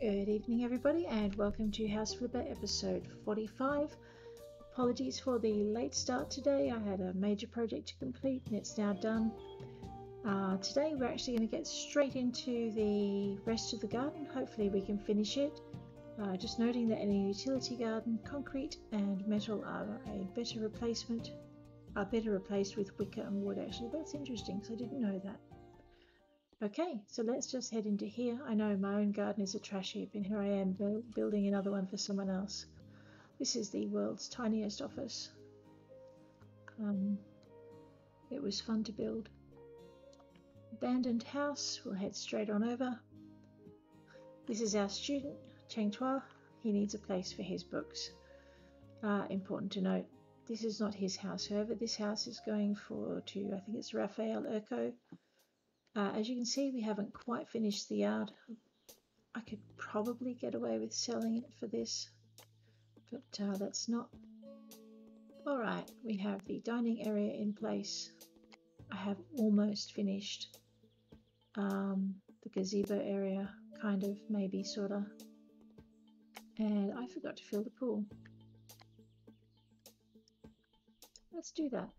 Good evening, everybody, and welcome to House Flipper episode 45. Apologies for the late start today. I had a major project to complete and it's now done. Today we're actually going to get straight into the rest of the garden. Hopefully we can finish it. Just noting that in a utility garden, concrete and metal are better replaced with wicker and wood. Actually, that's interesting because I didn't know that. Okay, so let's just head into here. I know my own garden is a trash heap and here I am building another one for someone else. This is the world's tiniest office. It was fun to build. Abandoned house, we'll head straight on over. This is our student, Cheng Tua. He needs a place for his books. Important to note, this is not his house. However, this house is going to, I think it's Rafael Urco. As you can see, we haven't quite finished the yard. I could probably get away with selling it for this, but that's not. Alright, we have the dining area in place. I have almost finished the gazebo area, kind of, maybe, sorta. And I forgot to fill the pool. Let's do that.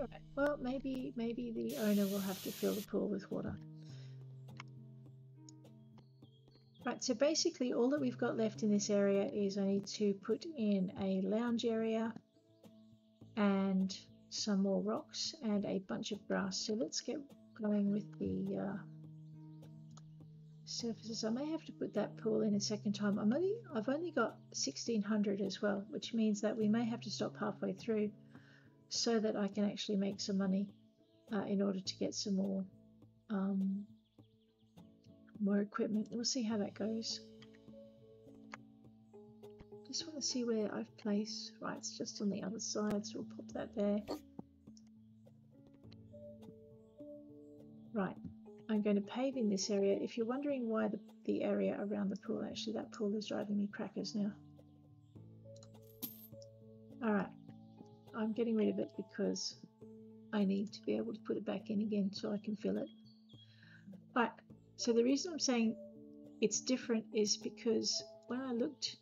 Alright, well, maybe the owner will have to fill the pool with water. Right, so basically all that we've got left in this area is I need to put in a lounge area and some more rocks and a bunch of grass. So let's get going with the surfaces. I may have to put that pool in a second time. I've only got 1600 as well, which means that we may have to stop halfway through so that I can actually make some money in order to get some more equipment. We'll see how that goes. Just want to see where I've placed. Right, it's just on the other side, so we'll pop that there. Right, I'm going to pave in this area. If you're wondering why the area around the pool, actually that pool is driving me crackers now. Alright, I'm getting rid of it because I need to be able to put it back in again so I can fill it. Right, so the reason I'm saying it's different is because when I looked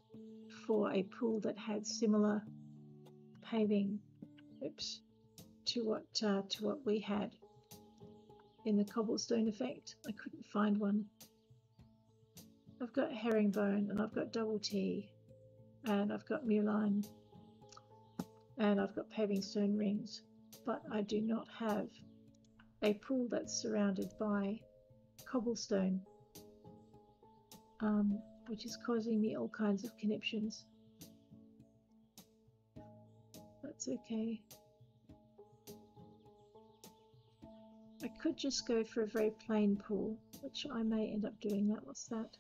for a pool that had similar paving, to what we had in the cobblestone effect, I couldn't find one. I've got herringbone and I've got double T and I've got muline and I've got paving stone rings, but I do not have a pool that's surrounded by cobblestone, which is causing me all kinds of conniptions. That's okay. I could just go for a very plain pool, which I may end up doing that. What's that?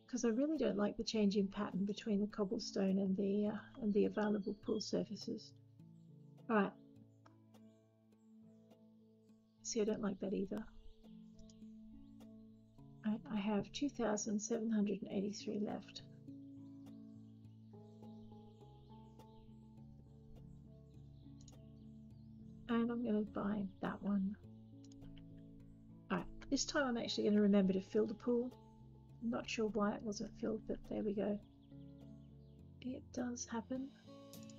Because I really don't like the change in pattern between the cobblestone and the available pool surfaces. Alright. See, I don't like that either. I have 2,783 left. And I'm going to buy that one. Alright, this time I'm actually going to remember to fill the pool. I'm not sure why it wasn't filled, but there we go. It does happen.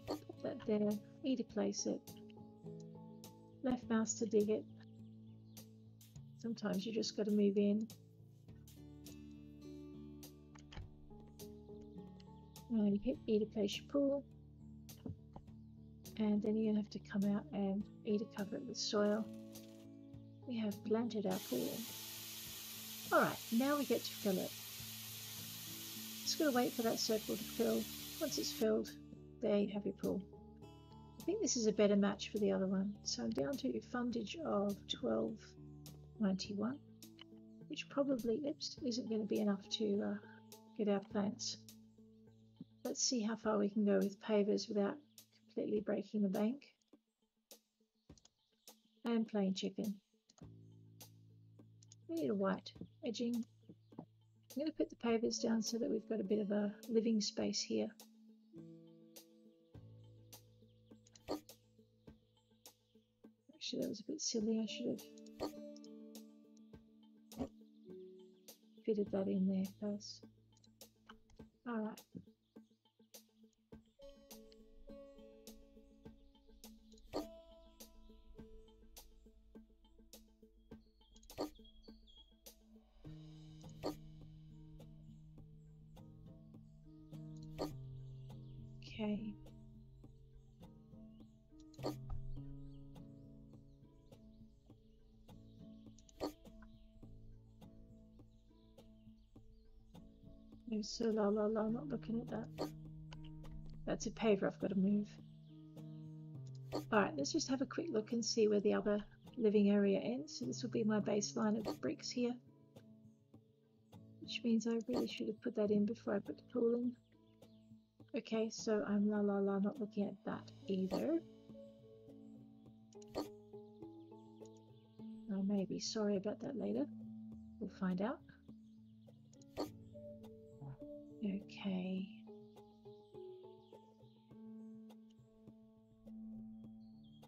Put that there. E to place it. Left mouse to dig it. Sometimes you just got to move in. And you hit E to place your pool. And then you're going to have to come out and E to cover it with soil. We have planted our pool. Alright, now we get to fill it. Just got to wait for that circle to fill. Once it's filled, there you have your pool. I think this is a better match for the other one. So I'm down to fundage of 1291, which probably isn't going to be enough to get our plants. Let's see how far we can go with pavers without completely breaking the bank. And plain chicken. We need a white edging. I'm going to put the pavers down so that we've got a bit of a living space here. Actually, that was a bit silly. I should have fitted that in there first. Alright. Okay. So not looking at that. That's a paver I've got to move. Alright, let's just have a quick look and see where the other living area ends. So this will be my baseline of bricks here. Which means I really should have put that in before I put the pool in. Okay, so I'm not looking at that either. I may be sorry about that later. We'll find out. Okay.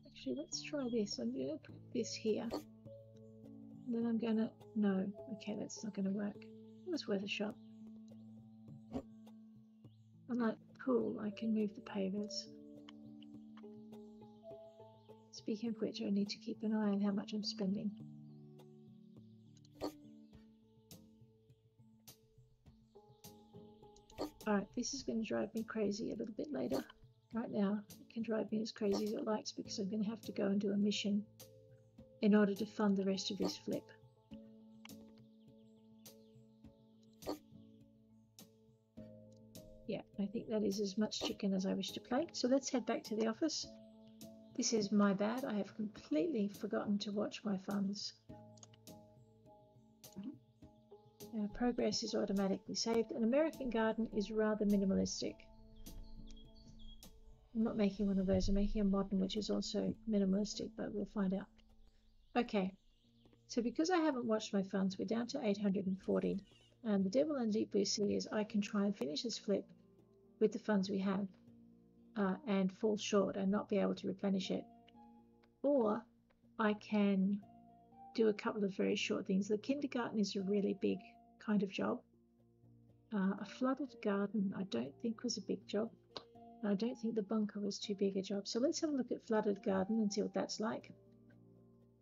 Actually, let's try this. I'm going to put this here. And then I'm going to... No. Okay, that's not going to work. It was worth a shot. Unlike pool, I can move the pavers. Speaking of which, I need to keep an eye on how much I'm spending. Alright, this is going to drive me crazy a little bit later. Right now, it can drive me as crazy as it likes because I'm going to have to go and do a mission in order to fund the rest of this flip. Yeah, I think that is as much chicken as I wish to play. So let's head back to the office. This is my bad. I have completely forgotten to watch my funds. Progress is automatically saved. An American garden is rather minimalistic. I'm not making one of those. I'm making a modern, which is also minimalistic, but we'll find out. Okay, so because I haven't watched my funds, we're down to 840. And the devil in deep blue sea is I can try and finish this flip with the funds we have and fall short and not be able to replenish it. Or I can do a couple of very short things. The kindergarten is a really big kind of job. A flooded garden I don't think was a big job. I don't think the bunker was too big a job. So let's have a look at flooded garden and see what that's like.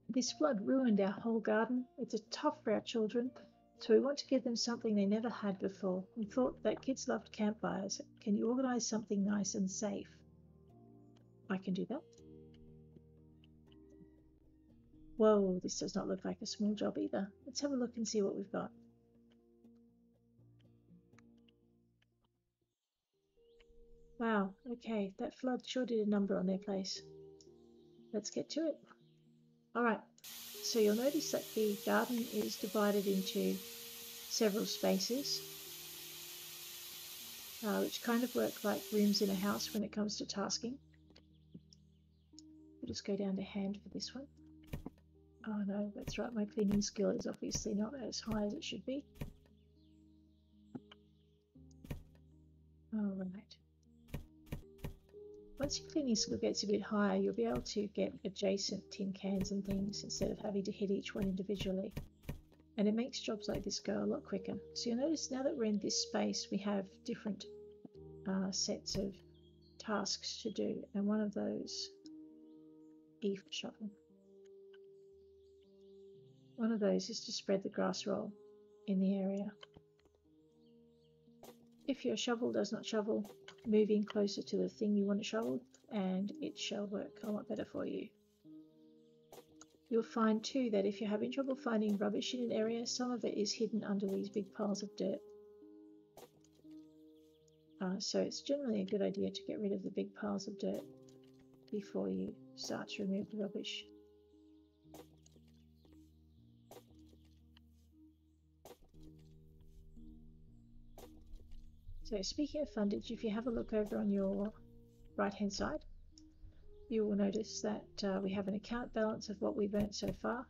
This flood ruined our whole garden. It's tough for our children. So we want to give them something they never had before. We thought that kids loved campfires. Can you organise something nice and safe? I can do that. Whoa, this does not look like a small job either. Let's have a look and see what we've got. Wow, okay, that flood sure did a number on their place. Let's get to it. Alright, so you'll notice that the garden is divided into several spaces, which kind of work like rooms in a house when it comes to tasking. We'll just go down to hand for this one. Oh no, that's right, my cleaning skill is obviously not as high as it should be. Alright. Once your cleaning skill gets a bit higher, you'll be able to get adjacent tin cans and things instead of having to hit each one individually. And it makes jobs like this go a lot quicker. So you'll notice now that we're in this space, we have different sets of tasks to do. And one of those, E for shovel. One of those is to spread the grass roll in the area. If your shovel does not shovel, move in closer to the thing you want to shovel and it shall work a lot better for you. You'll find too that if you're having trouble finding rubbish in an area, some of it is hidden under these big piles of dirt. So it's generally a good idea to get rid of the big piles of dirt before you start to remove the rubbish. So speaking of fundage, if you have a look over on your right hand side, you will notice that we have an account balance of what we've earned so far.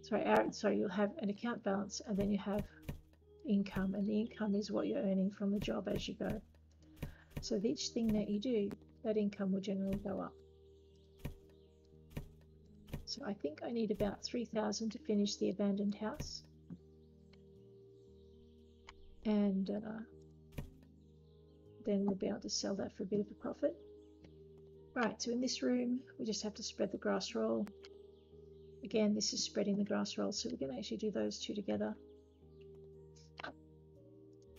Sorry, you'll have an account balance and then you have income, and the income is what you're earning from the job as you go. So with each thing that you do, that income will generally go up. So I think I need about 3,000 to finish the abandoned house. And then we'll be able to sell that for a bit of a profit. Right, so in this room, we just have to spread the grass roll. Again, this is spreading the grass roll, so we're going to actually do those two together.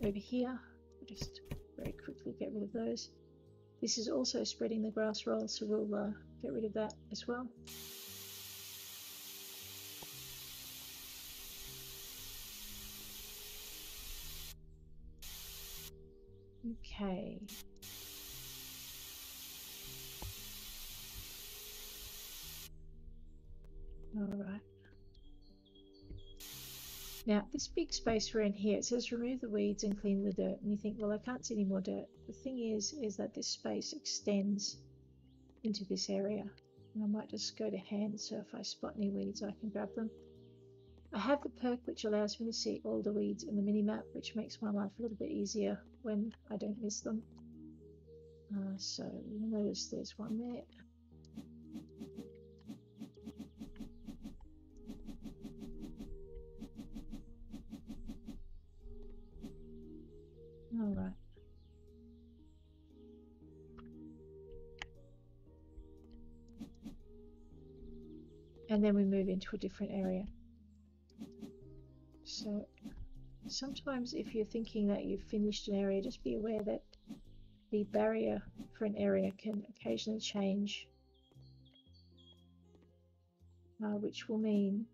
Over here, we'll just very quickly get rid of those. This is also spreading the grass roll, so we'll get rid of that as well. Okay. All right. Now, this big space we're in here, it says remove the weeds and clean the dirt. And you think, well, I can't see any more dirt. The thing is that this space extends into this area. And I might just go to hand, so if I spot any weeds, I can grab them. I have the perk which allows me to see all the weeds in the mini-map, which makes my life a little bit easier when I don't miss them. So you'll notice there's one there. All right. And then we move into a different area. So sometimes if you're thinking that you've finished an area, just be aware that the barrier for an area can occasionally change, which will mean,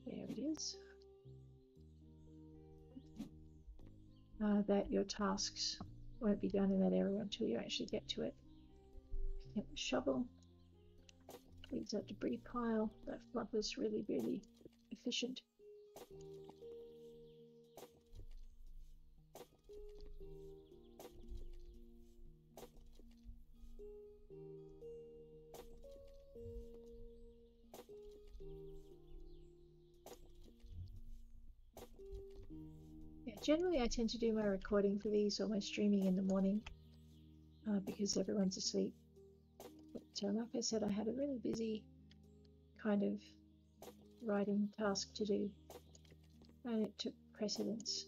there it is, that your tasks won't be done in that area until you actually get to it. Get the shovel, cleans that debris pile. That flood was really, really efficient. Yeah, generally I tend to do my recording for these or my streaming in the morning because everyone's asleep. But like I said, I had a really busy kind of writing task to do, and it took precedence.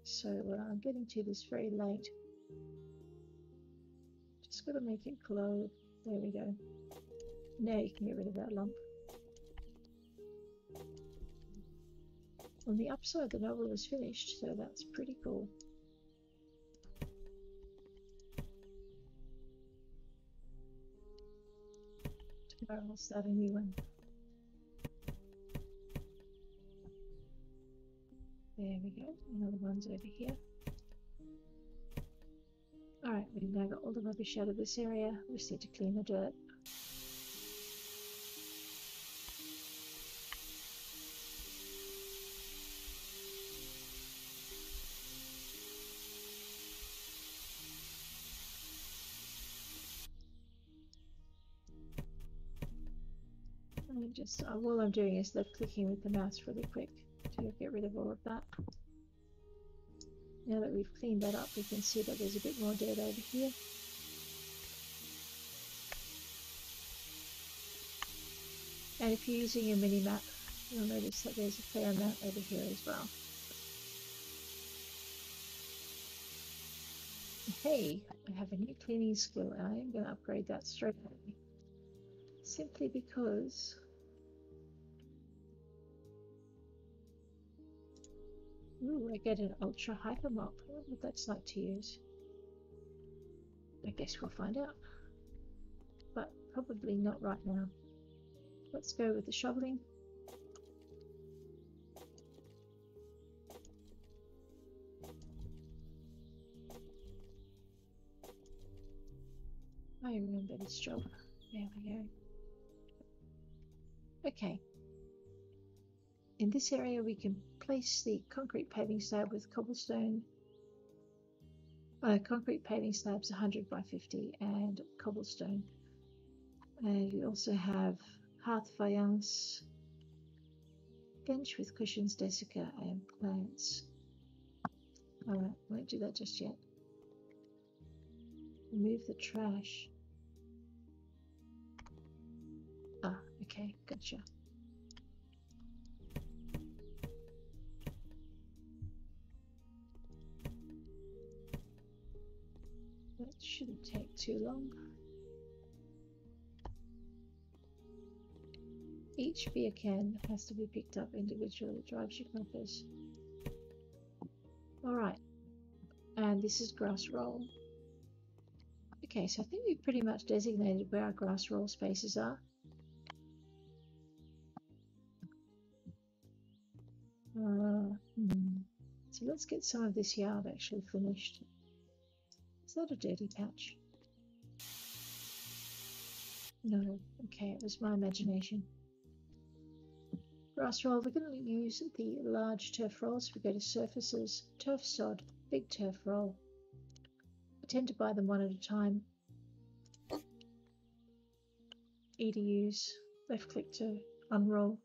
So I'm getting to this very late. Just got to make it glow. There we go. Now you can get rid of that lump. On the upside, the novel is finished, so that's pretty cool. Tomorrow I'll start a new one. There we go. Another one's over here. Alright, we've now got all the rubbish out of this area. We just need to clean the dirt. And just all I'm doing is left clicking with the mouse really quick to get rid of all of that. Now that we've cleaned that up, we can see that there's a bit more dirt over here. And if you're using a mini map, you'll notice that there's a fair amount over here as well. Hey, I have a new cleaning skill and I am going to upgrade that straight away. Simply because I get an ultra hyper mop. I wonder what that's like to use. I guess we'll find out. But probably not right now. Let's go with the shoveling. I remember this job. There we go. Okay. In this area we can place the concrete paving slab with cobblestone. Concrete paving slabs 100 by 50 and cobblestone. And you also have hearth faience, Bench with cushions, Desica, and plants. Alright, won't do that just yet. Remove the trash. Ah, okay, gotcha. That shouldn't take too long. Each beer can has to be picked up individually. It drives you compass. Alright, and this is grass roll. Okay, so I think we've pretty much designated where our grass roll spaces are. So let's get some of this yard actually finished. Is that a dirty patch? No, okay, it was my imagination. Grass roll, we're going to use the large turf rolls. We go to surfaces, turf sod, big turf roll. I tend to buy them one at a time. E to use, left click to unroll,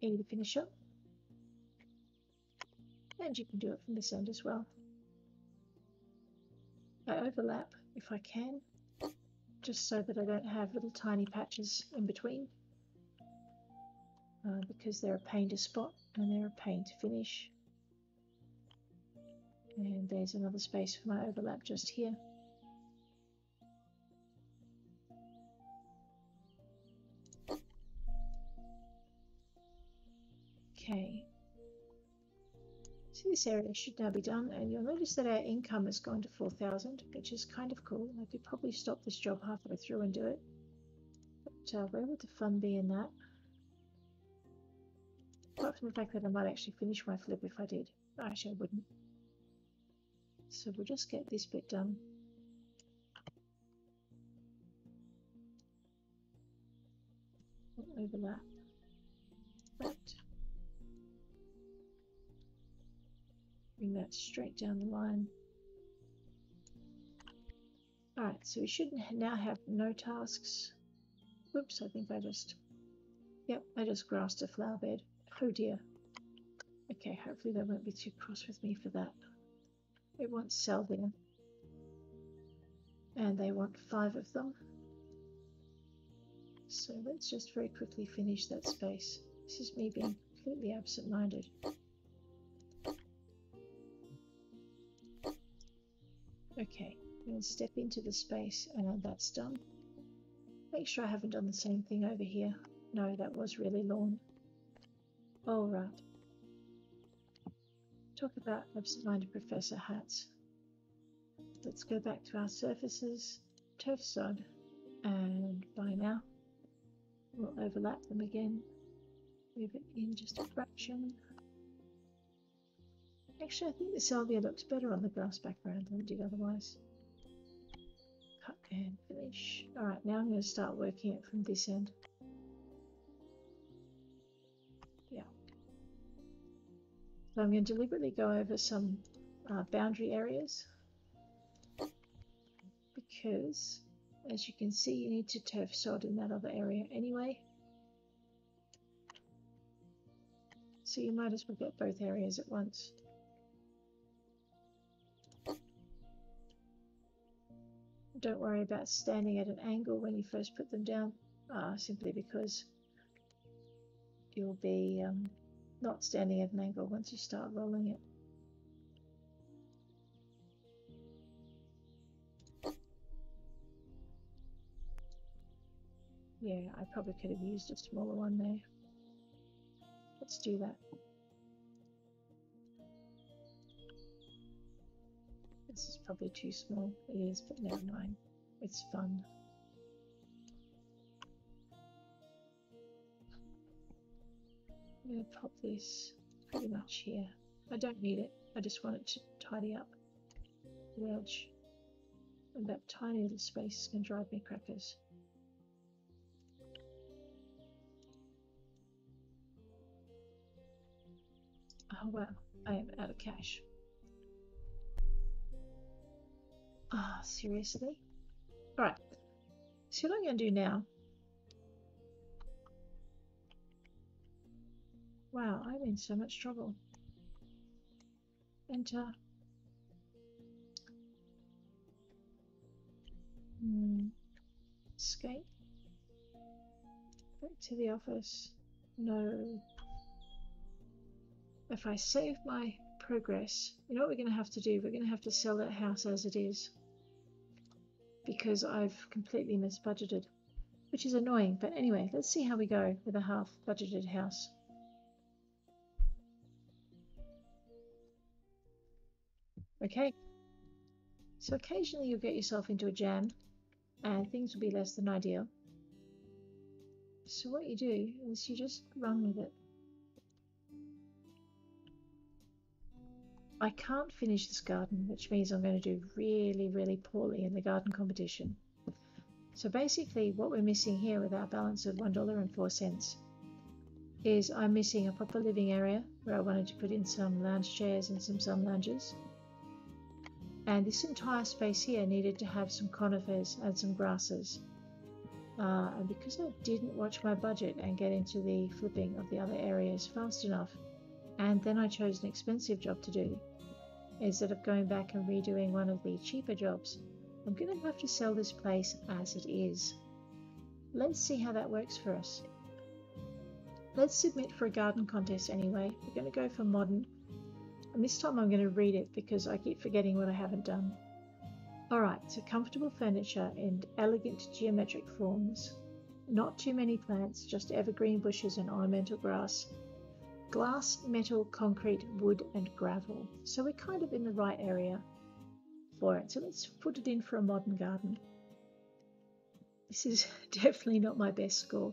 E to finish up. And you can do it from this end as well. I overlap if I can, just so that I don't have little tiny patches in between, because they're a pain to spot and they're a pain to finish. And there's another space for my overlap just here. Okay. So this area should now be done, and you'll notice that our income has gone to 4,000, which is kind of cool. I could probably stop this job halfway through and do it. But where would the fun be in that? Apart from the fact that I might actually finish my flip if I did. Actually, I wouldn't. So we'll just get this bit done. Overlap. Right. Bring that straight down the line. Alright, so we should now have no tasks. Whoops, I think I just grassed a flower bed. Oh dear. Okay, hopefully they won't be too cross with me for that. It wants salvia. And they want 5 of them. So let's just very quickly finish that space. This is me being completely absent-minded. Okay, I'm going to step into the space and that's done. Make sure I haven't done the same thing over here. No, that was really lawn. All right. Talk about absent-minded professor hats. Let's go back to our surfaces, turf sod, and by now we'll overlap them again. Move it in just a fraction. Actually, I think the salvia looks better on the grass background than it did otherwise. Cut and finish. Alright, now I'm going to start working it from this end. Yeah. So I'm going to deliberately go over some boundary areas, because as you can see you need to turf sod in that other area anyway. So you might as well get both areas at once. Don't worry about standing at an angle when you first put them down, simply because you'll be not standing at an angle once you start rolling it. Yeah, I probably could have used a smaller one there. Let's do that. This is probably too small. It is, but never mind. It's fun. I'm going to pop this pretty much here. I don't need it. I just want it to tidy up the edge. And that tiny little space can drive me crackers. Oh wow, I am out of cash. Ah, seriously? Alright, so what I'm going to do now Wow, I'm in so much trouble. Enter. Escape. Back to the office. No. If I save my progress, you know what we're going to have to do? We're going to have to sell that house as it is, because I've completely misbudgeted, which is annoying. But anyway, let's see how we go with a half budgeted house. Okay, so occasionally you'll get yourself into a jam and things will be less than ideal. So what you do is you just run with it. I can't finish this garden, which means I'm going to do really, really poorly in the garden competition. So basically what we're missing here with our balance of $1.04 is I'm missing a proper living area where I wanted to put in some lounge chairs and some sun lounges. And this entire space here needed to have some conifers and some grasses. And because I didn't watch my budget and get into the flipping of the other areas fast enough, and then I chose an expensive job to do, instead of going back and redoing one of the cheaper jobs, I'm going to have to sell this place as it is. Let's see how that works for us. Let's submit for a garden contest anyway. We're going to go for modern. And this time I'm going to read it because I keep forgetting what I haven't done. Alright, so comfortable furniture in elegant geometric forms. Not too many plants, just evergreen bushes and ornamental grass. Glass, metal, concrete, wood and gravel. So we're kind of in the right area for it. So let's put it in for a modern garden. This is definitely not my best score.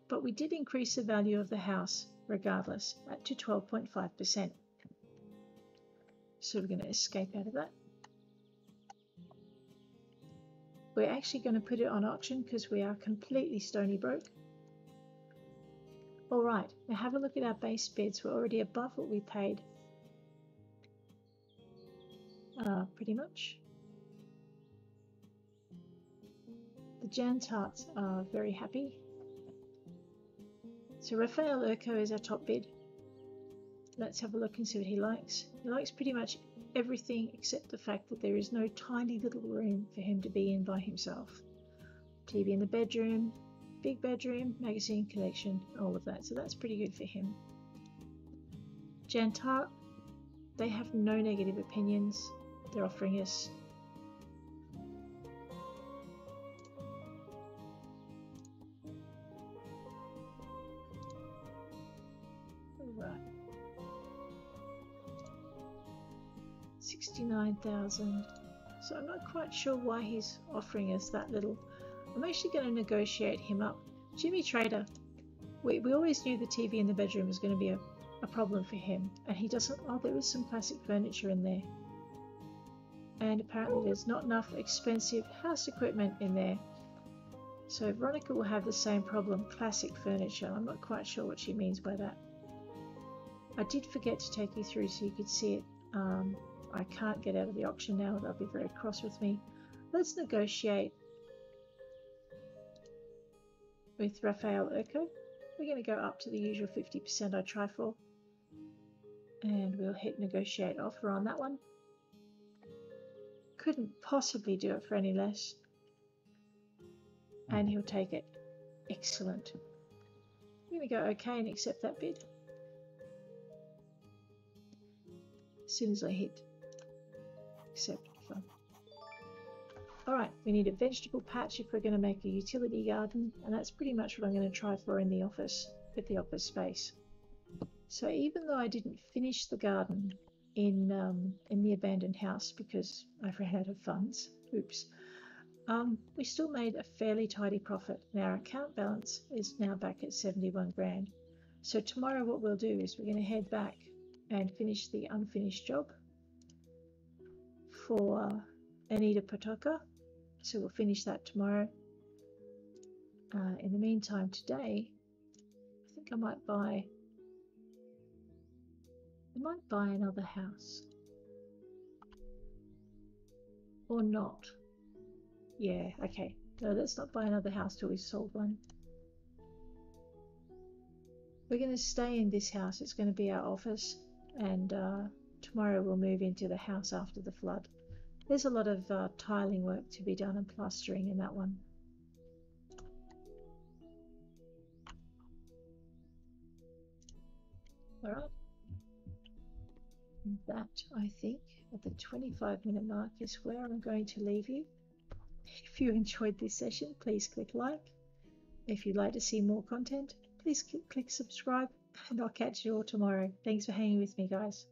But we did increase the value of the house regardless to 12.5%. So we're going to escape out of that. We're actually going to put it on auction because we are completely stony broke. Alright, now have a look at our base bids. We're already above what we paid. Pretty much. The Jan Tarts are very happy. So Raphael Urco is our top bid. Let's have a look and see what he likes. He likes pretty much everything except the fact that there is no tiny little room for him to be in by himself. TV in the bedroom, big bedroom, magazine collection, all of that. So that's pretty good for him. Jan Tart, they have no negative opinions. They're offering us right 69,000. So I'm not quite sure why he's offering us that little. I'm actually going to negotiate him up. Jimmy Trader, we always knew the TV in the bedroom was going to be a problem for him, and he doesn't. Oh, there is some classic furniture in there, and apparently there's not enough expensive house equipment in there. So Veronica will have the same problem, classic furniture. I'm not quite sure what she means by that. I did forget to take you through so you could see it. I can't get out of the auction now. They'll be very cross with me. Let's negotiate with Raphael Urco. We're going to go up to the usual 50% I try for. And we'll hit negotiate offer on that one. Couldn't possibly do it for any less. And he'll take it. Excellent. I'm going to go okay and accept that bid. As soon as I hit accept offer. Alright, we need a vegetable patch if we're going to make a utility garden, and that's pretty much what I'm going to try for in the office, with the office space. So even though I didn't finish the garden in the abandoned house because I ran out of funds, oops, we still made a fairly tidy profit, and our account balance is now back at 71 grand. So tomorrow what we'll do is we're going to head back and finish the unfinished job for Anita Potoka. So we'll finish that tomorrow. In the meantime, today, I think I might buy another house. Or not. Yeah, okay. No, let's not buy another house till we've sold one. We're going to stay in this house. It's going to be our office, and tomorrow we'll move into the house after the flood. There's a lot of tiling work to be done and plastering in that one. All right. And that, I think, at the 25-minute mark is where I'm going to leave you. If you enjoyed this session, please click like. If you'd like to see more content, please click subscribe, and I'll catch you all tomorrow. Thanks for hanging with me, guys.